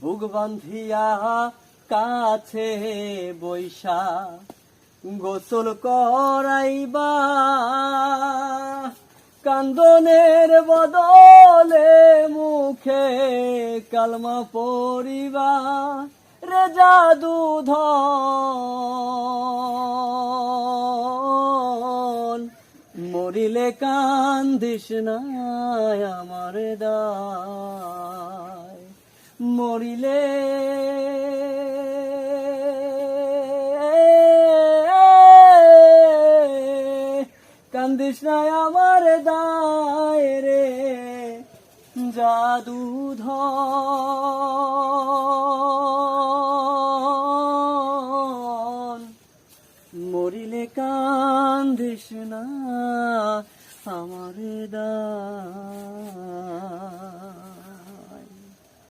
বুক বান্ধিয়া কাছে বৈশা গোসল করাইবা, কান্দনের বদলে মুখে কালমা পড়িবা রে জাদুধন। মরিলে কান্দিস না আমার দায়, মরিলে কান্দিস না আমার দায় রে জাদুধন।